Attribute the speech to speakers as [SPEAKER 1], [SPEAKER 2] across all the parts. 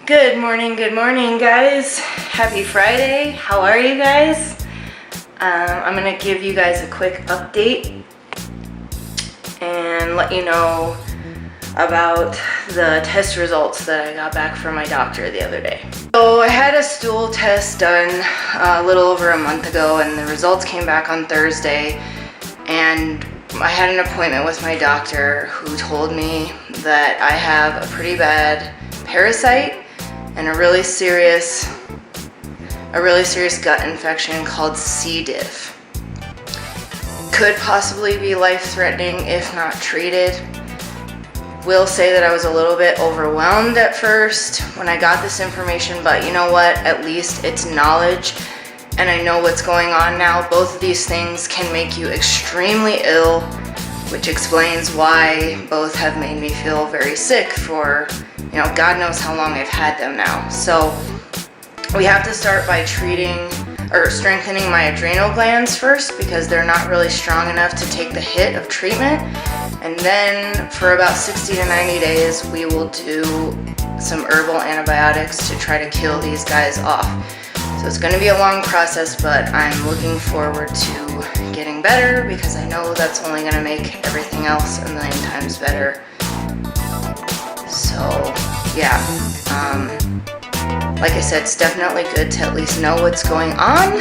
[SPEAKER 1] Good morning, guys. Happy Friday. How are you guys? I'm gonna give you guys a quick update and let you know about the test results that I got back from my doctor the other day. So I had a stool test done a little over a month ago, and the results came back on Thursday, and I had an appointment with my doctor who told me that I have a pretty bad parasite and a really serious gut infection called C. diff. Could possibly be life-threatening if not treated. Will say that I was a little bit overwhelmed at first when I got this information, but you know what? At least it's knowledge, and I know what's going on now. Both of these things can make you extremely ill, which explains why both have made me feel very sick for, God knows how long I've had them now. So we have to start by strengthening my adrenal glands first, because they're not really strong enough to take the hit of treatment. And then for about 60 to 90 days, we will do some herbal antibiotics to try to kill these guys off. So it's going to be a long process, but I'm looking forward to getting better, because I know that's only going to make everything else a million times better. So yeah, like I said, it's definitely good to at least know what's going on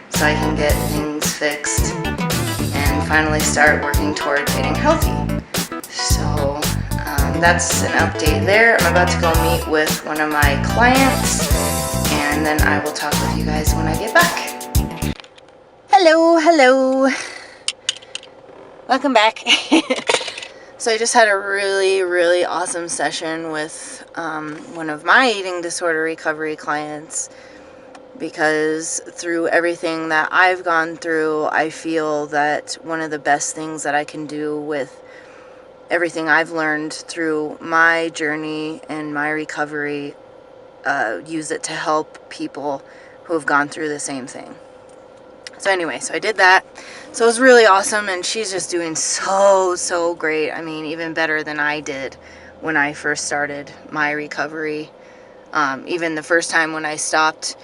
[SPEAKER 1] so I can get things fixed and finally start working toward getting healthy. So that's an update there. I'm about to go meet with one of my clients, and then I will talk with you guys when I get back. Hello. Welcome back. So I just had a really awesome session with one of my eating disorder recovery clients, because through everything that I've gone through, I feel that one of the best things that I can do with everything I've learned through my journey and my recovery, use it to help people who have gone through the same thing. So anyway, so I did that. So it was really awesome, and she's just doing so great. I mean, even better than I did when I first started my recovery. Even the first time when I stopped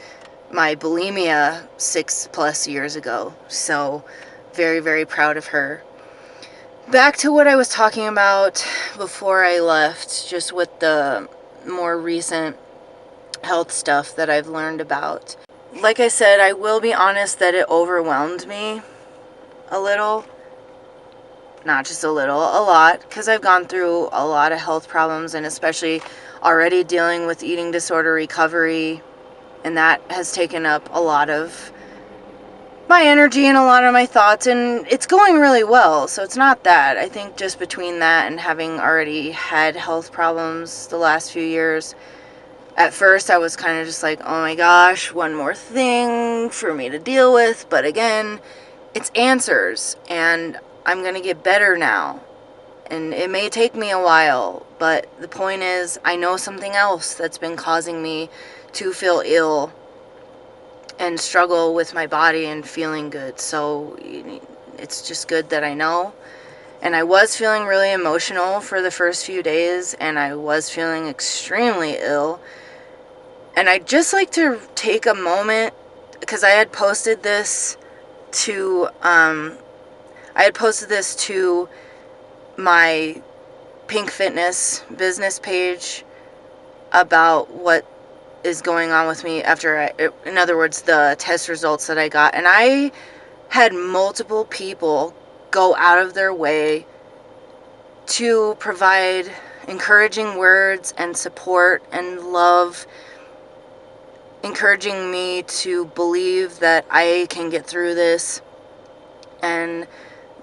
[SPEAKER 1] my bulimia 6+ years ago. So very proud of her. Back to what I was talking about before I left, just with the more recent health stuff that I've learned about. Like I said, I will be honest that it overwhelmed me a little. Not just a little, a lot, because I've gone through a lot of health problems, and especially already dealing with eating disorder recovery, and that has taken up a lot of my energy and a lot of my thoughts, and it's going really well. So it's not that. I think just between that and having already had health problems the last few years, at first I was kind of just like, oh my gosh, one more thing for me to deal with. But again, it's answers, and I'm going to get better now. And it may take me a while, but the point is, I know something else that's been causing me to feel ill and struggle with my body and feeling good. So it's just good that I know. And I was feeling really emotional for the first few days, and I was feeling extremely ill. And I'd just like to take a moment, because I had posted this to my Pink Fitness business page about what is going on with me after in other words, the test results that I got. And I had multiple people go out of their way to provide encouraging words and support and love, encouraging me to believe that I can get through this and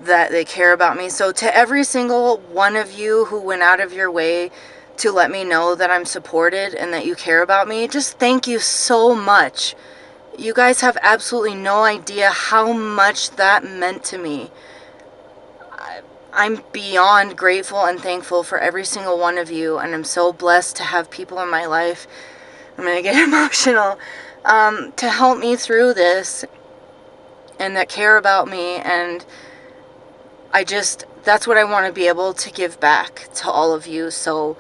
[SPEAKER 1] that they care about me. So to every single one of you who went out of your way to let me know that I'm supported and that you care about me, just thank you so much. You guys have absolutely no idea how much that meant to me. I'm beyond grateful and thankful for every single one of you, and I'm so blessed to have people in my life, I'm going to get emotional, to help me through this and that care about me. And that's what I want to be able to give back to all of you. So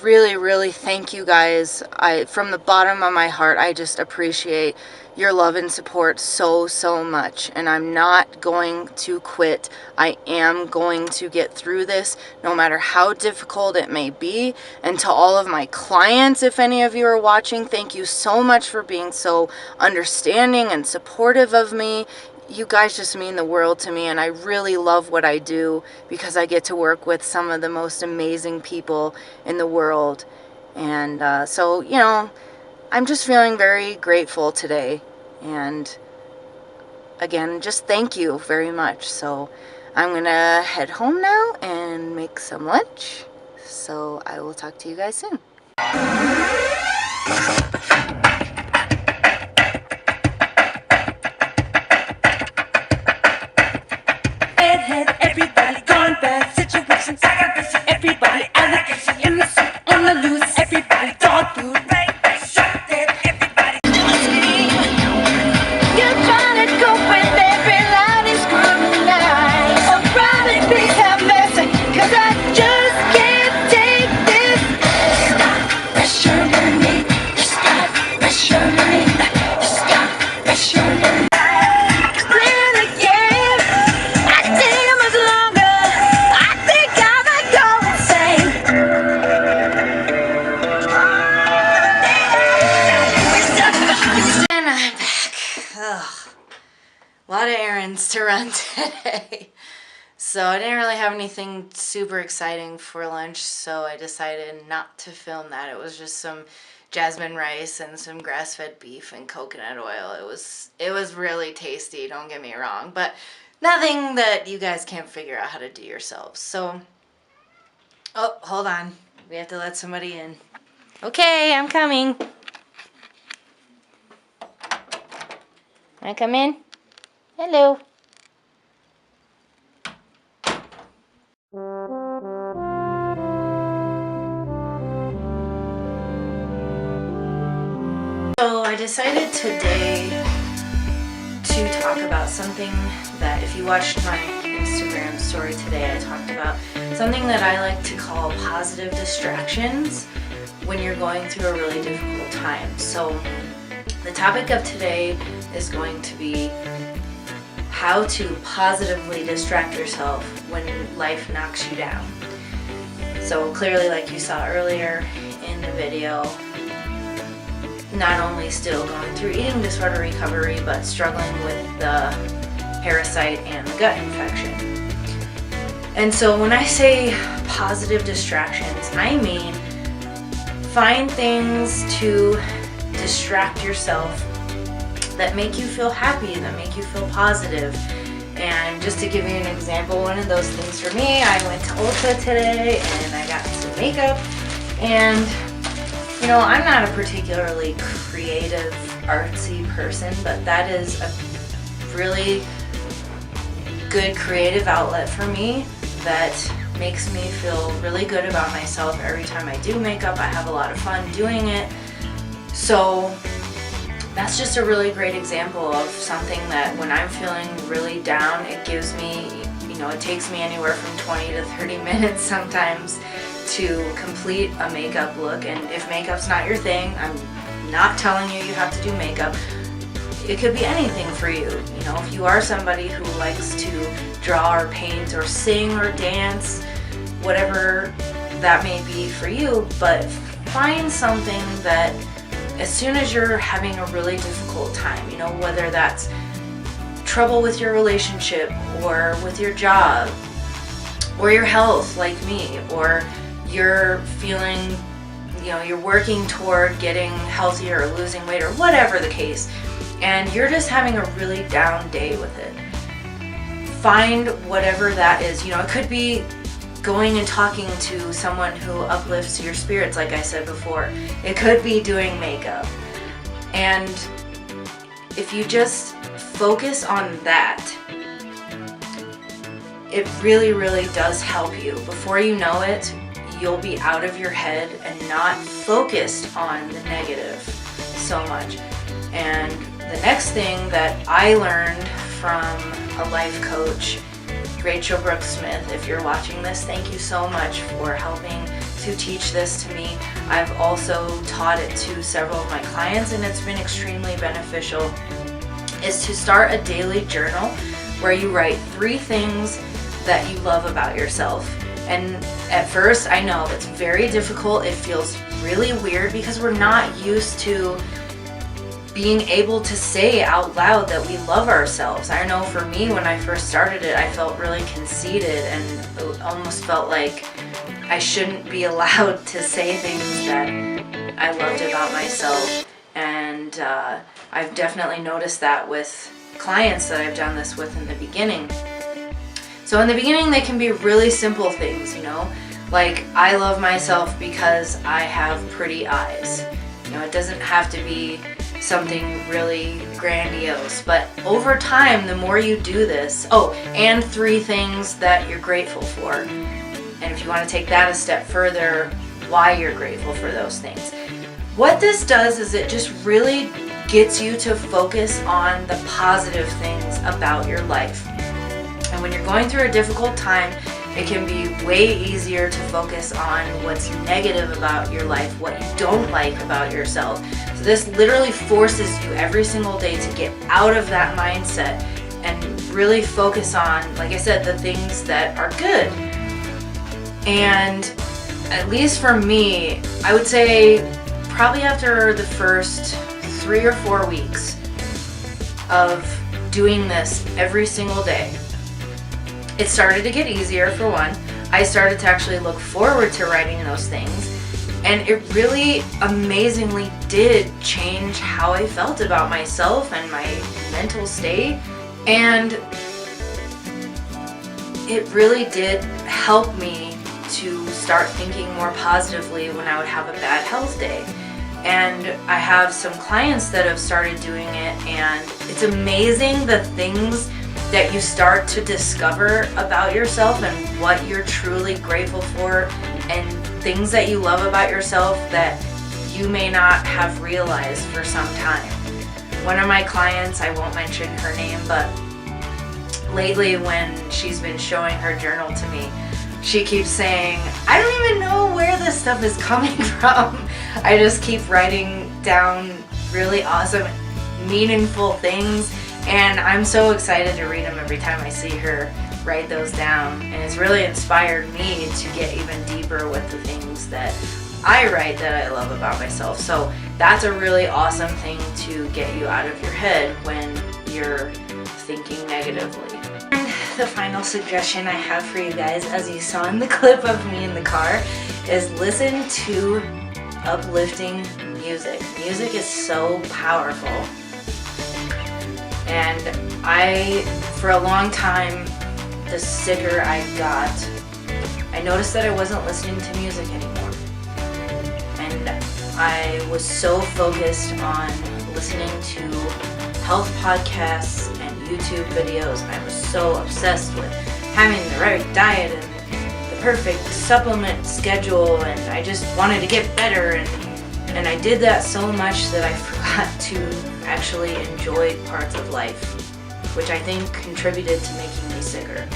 [SPEAKER 1] really, really thank you guys. From the bottom of my heart, I just appreciate your love and support so, so much. And I'm not going to quit. I am going to get through this, no matter how difficult it may be. And to all of my clients, if any of you are watching, thank you so much for being so understanding and supportive of me. You guys just mean the world to me, and I really love what I do because I get to work with some of the most amazing people in the world. And so, you know, I'm just feeling very grateful today. And again, just thank you very much. So I'm going to head home now and make some lunch. So I will talk to you guys soon.
[SPEAKER 2] Everybody gone bad situations. I got to see everybody allegation in the suit on the loose. Everybody dog food. Shot dead. Everybody you're trying to go with every line is scrutinized. So probably please have mercy, 'cause I just can't take this. Stop pressuring me. Stop pressuring me. Stop pressuring me.
[SPEAKER 1] A lot of errands to run today. So I didn't really have anything super exciting for lunch, so I decided not to film that. It was just some jasmine rice and some grass-fed beef and coconut oil. It was really tasty, don't get me wrong, but nothing that you guys can't figure out how to do yourselves. So, oh, hold on. We have to let somebody in. Okay, I'm coming. Wanna come in? Hello. So I decided today to talk about something that, if you watched my Instagram story today, I talked about something that I like to call positive distractions when you're going through a really difficult time. So the topic of today is going to be how to positively distract yourself when life knocks you down. So clearly, like you saw earlier in the video, not only still going through eating disorder recovery, but struggling with the parasite and the gut infection. And so when I say positive distractions, I mean find things to distract yourself that make you feel happy, that make you feel positive. And just to give you an example, one of those things for me, I went to Ulta today and I got some makeup. And you know, I'm not a particularly creative, artsy person, but that is a really good creative outlet for me that makes me feel really good about myself. Every time I do makeup, I have a lot of fun doing it. So that's just a really great example of something that when I'm feeling really down, it gives me, you know, it takes me anywhere from 20 to 30 minutes sometimes to complete a makeup look. And if makeup's not your thing, I'm not telling you you have to do makeup. It could be anything for you. You know, if you are somebody who likes to draw or paint or sing or dance, whatever that may be for you, but find something that as soon as you're having a really difficult time, you know, whether that's trouble with your relationship or with your job or your health like me, or you're feeling, you know, you're working toward getting healthier or losing weight or whatever the case, and you're just having a really down day with it. Find whatever that is. You know, it could be going and talking to someone who uplifts your spirits, like I said before. It could be doing makeup. And if you just focus on that, it really, really does help you. Before you know it, you'll be out of your head and not focused on the negative so much. And the next thing that I learned from a life coach, Rachel Brooks Smith, if you're watching this, thank you so much for helping to teach this to me. I've also taught it to several of my clients, and it's been extremely beneficial, is to start a daily journal where you write 3 things that you love about yourself. And at first, I know it's very difficult. It feels really weird because we're not used to being able to say out loud that we love ourselves. I know for me, when I first started it, I felt really conceited and it almost felt like I shouldn't be allowed to say things that I loved about myself. And I've definitely noticed that with clients that I've done this with in the beginning. So in the beginning, they can be really simple things, you know, like I love myself because I have pretty eyes. You know, it doesn't have to be something really grandiose, but over time, the more you do this, and 3 things that you're grateful for. And if you want to take that a step further, why you're grateful for those things. What this does is it just really gets you to focus on the positive things about your life. And when you're going through a difficult time, it can be way easier to focus on what's negative about your life, what you don't like about yourself. So this literally forces you every single day to get out of that mindset and really focus on, like I said, the things that are good. And at least for me, I would say probably after the first 3 or 4 weeks of doing this every single day, it started to get easier. For one, I started to actually look forward to writing those things, and it really amazingly did change how I felt about myself and my mental state, and it really did help me to start thinking more positively when I would have a bad health day. And I have some clients that have started doing it, and it's amazing the things that you start to discover about yourself and what you're truly grateful for, and things that you love about yourself that you may not have realized for some time. One of my clients, I won't mention her name, but lately when she's been showing her journal to me, she keeps saying, I don't even know where this stuff is coming from. I just keep writing down really awesome, meaningful things, and I'm so excited to read them every time I see her write those down. And it's really inspired me to get even deeper with the things that I write that I love about myself. So that's a really awesome thing to get you out of your head when you're thinking negatively. And the final suggestion I have for you guys, as you saw in the clip of me in the car, is listen to uplifting music. Music is so powerful. And for a long time, the sicker I got, I noticed that I wasn't listening to music anymore. And I was so focused on listening to health podcasts and YouTube videos. I was so obsessed with having the right diet and the perfect supplement schedule, and I just wanted to get better, and I did that so much that I forgot to actually enjoy parts of life, which I think contributed to making me sicker.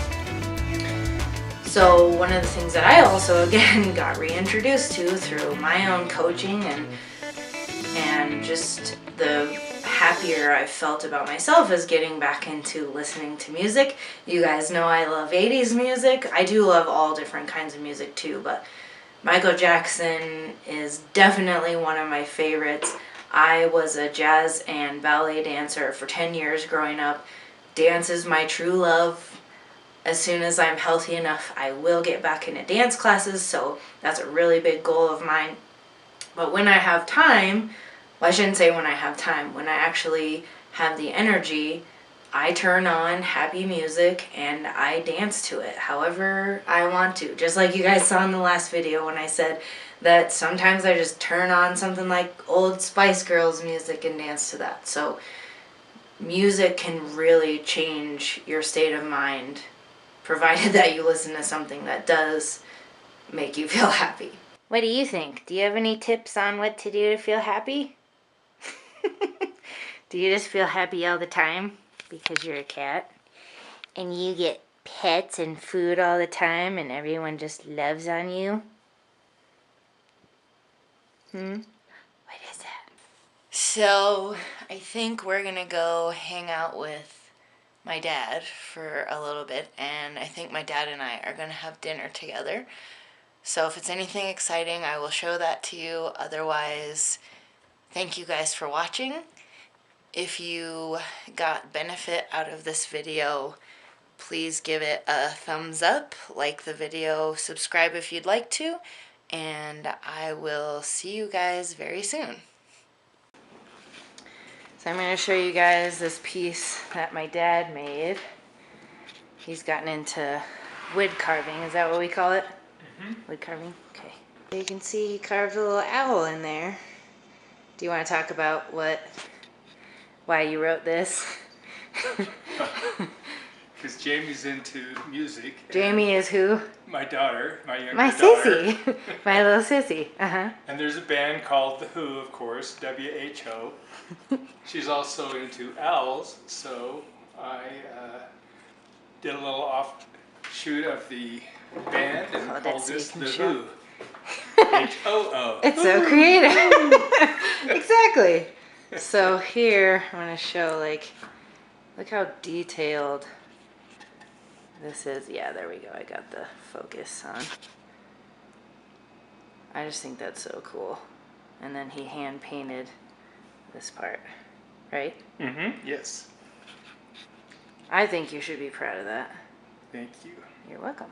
[SPEAKER 1] So one of the things that I also again got reintroduced to through my own coaching and just the happier I felt about myself is getting back into listening to music. You guys know I love 80s music. I do love all different kinds of music too, but Michael Jackson is definitely one of my favorites. I was a jazz and ballet dancer for 10 years growing up. Dance is my true love. As soon as I'm healthy enough, I will get back into dance classes, so that's a really big goal of mine. But when I have time, well, I shouldn't say when I have time, when I actually have the energy, I turn on happy music and I dance to it however I want to. Just like you guys saw in the last video when I said that sometimes I just turn on something like old Spice Girls music and dance to that. So music can really change your state of mind, provided that you listen to something that does make you feel happy. What do you think? Do you have any tips on what to do to feel happy? Do you just feel happy all the time because you're a cat? And you get pets and food all the time and everyone just loves on you? What is it? So, I think we're gonna go hang out with my dad for a little bit, and I think my dad and I are gonna have dinner together. So, if it's anything exciting, I will show that to you. Otherwise, thank you guys for watching. If you got benefit out of this video, please give it a thumbs up, like the video, subscribe if you'd like to, and I will see you guys very soon. So I'm going to show you guys this piece that my dad made. He's gotten into wood carving. Is that what we call it? Wood carving? Okay. You can see he carved a little owl in there. Do you want to talk about why you wrote this?
[SPEAKER 3] Because Jamie's into music.
[SPEAKER 1] Jamie is who?
[SPEAKER 3] My daughter, my younger
[SPEAKER 1] My
[SPEAKER 3] daughter.
[SPEAKER 1] sissy. My little sissy. Uh-huh.
[SPEAKER 3] And there's a band called The Who, of course, WHO. She's also into owls, so I did a little offshoot of the band and
[SPEAKER 1] Oh,
[SPEAKER 3] called
[SPEAKER 1] that's so
[SPEAKER 3] this
[SPEAKER 1] you
[SPEAKER 3] The
[SPEAKER 1] can show.
[SPEAKER 3] Who. H-O-O.
[SPEAKER 1] It's so creative. Exactly. So here, I'm going to show, like, look how detailed this is. Yeah, there we go. I got the focus on. I just think that's so cool. And then he hand painted this part, right?
[SPEAKER 3] Mm-hmm, yes.
[SPEAKER 1] I think you should be proud of that.
[SPEAKER 3] Thank you.
[SPEAKER 1] You're welcome.